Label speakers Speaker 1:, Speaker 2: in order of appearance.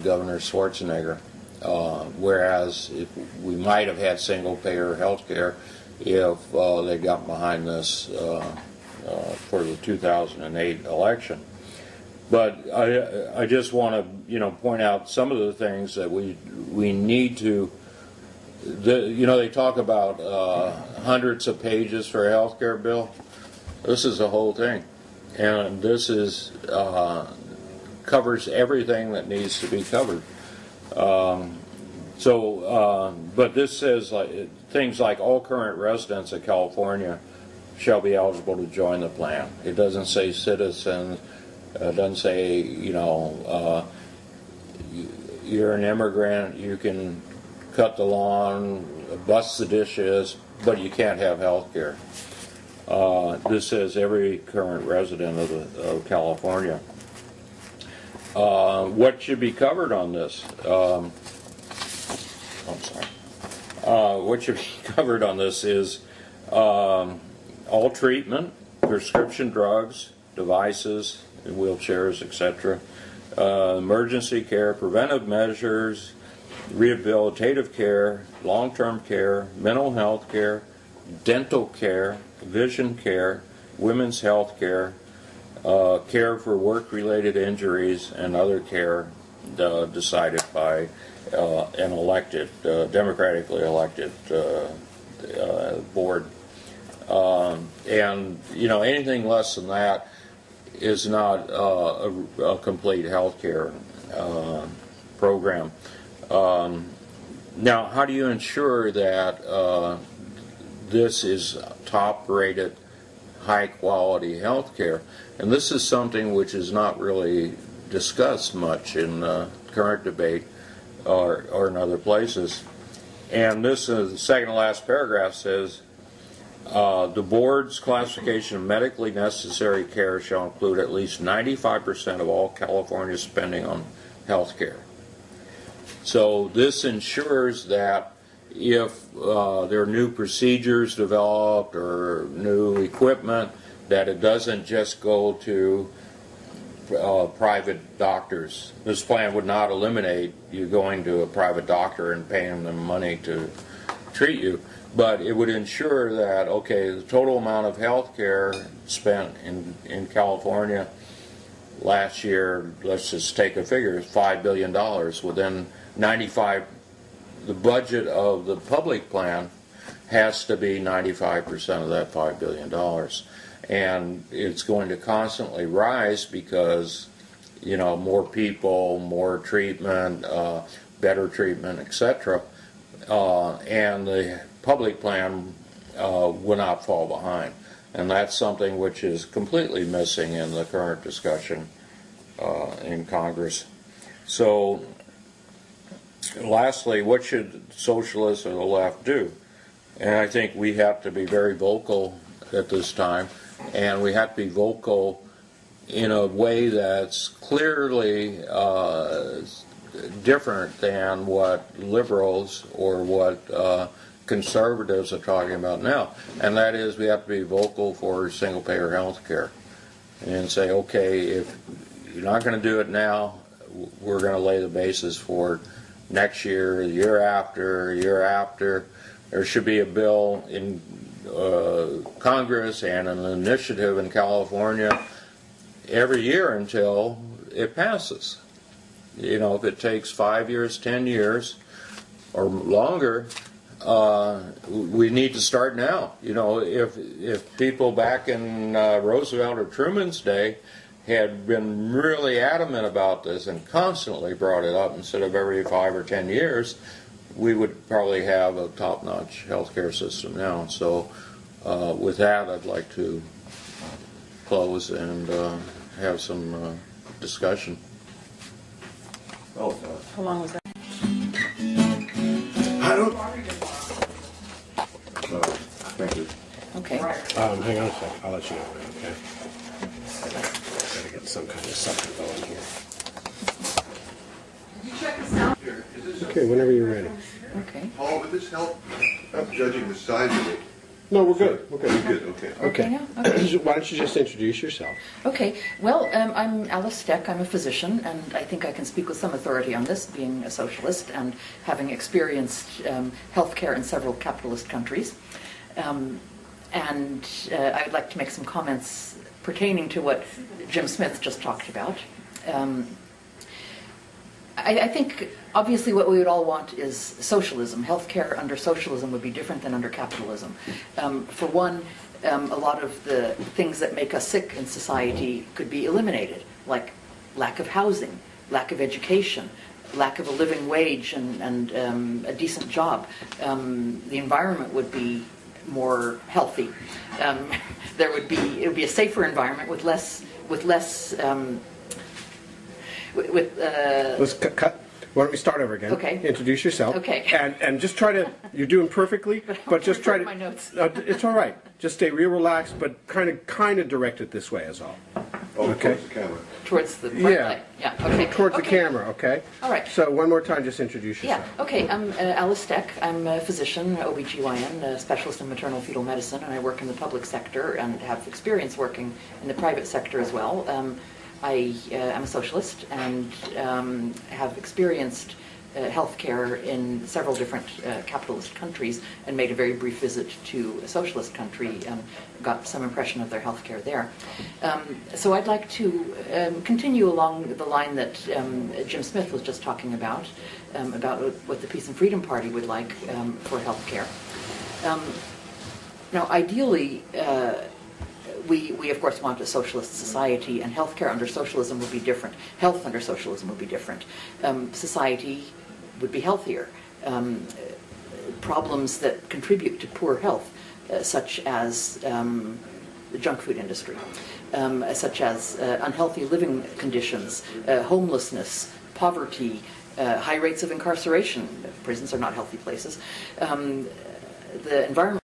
Speaker 1: Governor Schwarzenegger. Whereas if we might have had single-payer health care if they got behind this for the 2008 election. But I just want to point out some of the things that we need to. They talk about hundreds of pages for a health care bill. This is the whole thing, and this is covers everything that needs to be covered. But this says things like all current residents of California shall be eligible to join the plan. It doesn't say citizens. It doesn't say you're an immigrant. You can cut the lawn, bust the dishes, but you can't have health care. This says every current resident of California. What should be covered on this? What should be covered on this is all treatment, prescription drugs, devices, wheelchairs, etc., emergency care, preventive measures, rehabilitative care, long-term care, mental health care, dental care, vision care, women's health care, care for work-related injuries, and other care decided by an elected, democratically elected board. And anything less than that is not a complete health care program. Now, how do you ensure that this is top-rated, high-quality health care? And this is something which is not really discussed much in current debate or in other places. And this is the second to last paragraph says, the board's classification of medically necessary care shall include at least 95% of all California spending on health care. So this ensures that if there are new procedures developed or new equipment, that it doesn't just go to private doctors. This plan would not eliminate you going to a private doctor and paying them money to treat you, but it would ensure that, okay, the total amount of health care spent in California last year, let's just take a figure, is $5 billion. Within 95, the budget of the public plan has to be 95% of that $5 billion. And it's going to constantly rise because, more people, more treatment, better treatment, etc. And the public plan will not fall behind. And that's something which is completely missing in the current discussion in Congress. So, lastly, what should socialists or the left do? And I think we have to be very vocal at this time, and we have to be vocal in a way that's clearly different than what liberals or what conservatives are talking about now. And that is, we have to be vocal for single-payer health care and say, okay, if you're not going to do it now, we're going to lay the basis for next year, the year after. There should be a bill in Congress and an initiative in California every year until it passes. If it takes 5 years, 10 years, or longer, we need to start now. If people back in Roosevelt or Truman's day had been really adamant about this and constantly brought it up instead of every 5 or 10 years, we would probably have a top-notch healthcare system now. So with that, I'd like to close and have some discussion.
Speaker 2: How long was that?
Speaker 3: I don't.
Speaker 1: Thank you.
Speaker 2: Okay.
Speaker 3: Hang on a second. I'll let you know. Okay. Gotta get some kind of something going here.
Speaker 4: Did you check this out?
Speaker 3: Okay, whenever you're ready.
Speaker 2: Okay.
Speaker 5: Paul, would this help? I'm judging the size of it.
Speaker 3: No, we're good. We're good.
Speaker 4: Good, okay.
Speaker 3: Okay.
Speaker 2: now? Okay.
Speaker 3: Why don't you just introduce yourself?
Speaker 2: Okay, well, I'm Alice Steck. I'm a physician, and I think I can speak with some authority on this, being a socialist and having experienced healthcare in several capitalist countries. I would like to make some comments pertaining to what Jim Smith just talked about. I think, obviously, what we would all want is socialism. Healthcare under socialism would be different than under capitalism. For one, a lot of the things that make us sick in society could be eliminated, like lack of housing, lack of education, lack of a living wage and a decent job. The environment would be more healthy. It would be a safer environment with less.
Speaker 3: Let's cut. Why don't we start over again?
Speaker 2: Okay.
Speaker 3: Introduce yourself.
Speaker 2: Okay.
Speaker 3: And just try to. You're doing perfectly, but just try to.
Speaker 2: My notes.
Speaker 3: It's all right. Just stay real relaxed, but kind of direct it this way is all.
Speaker 4: Oh,
Speaker 3: Okay.
Speaker 4: towards the camera.
Speaker 2: Towards the bright
Speaker 3: Yeah.
Speaker 2: light. Yeah. Okay.
Speaker 3: Towards the
Speaker 2: Okay.
Speaker 3: camera, okay?
Speaker 2: All right.
Speaker 3: So one more time, just introduce
Speaker 2: Yeah,
Speaker 3: yourself.
Speaker 2: okay, I'm Alice Steck. I'm a physician, OBGYN, a specialist in maternal fetal medicine, and I work in the public sector and have experience working in the private sector as well. I am a socialist and have experienced healthcare in several different capitalist countries and made a very brief visit to a socialist country and got some impression of their healthcare there. So I'd like to continue along the line that Jim Smith was just talking about what the Peace and Freedom Party would like for healthcare. Now, ideally, we of course want a socialist society, and healthcare under socialism would be different. Health under socialism would be different. Society would be healthier. Problems that contribute to poor health, such as the junk food industry, such as unhealthy living conditions, homelessness, poverty, high rates of incarceration. Prisons are not healthy places. The environment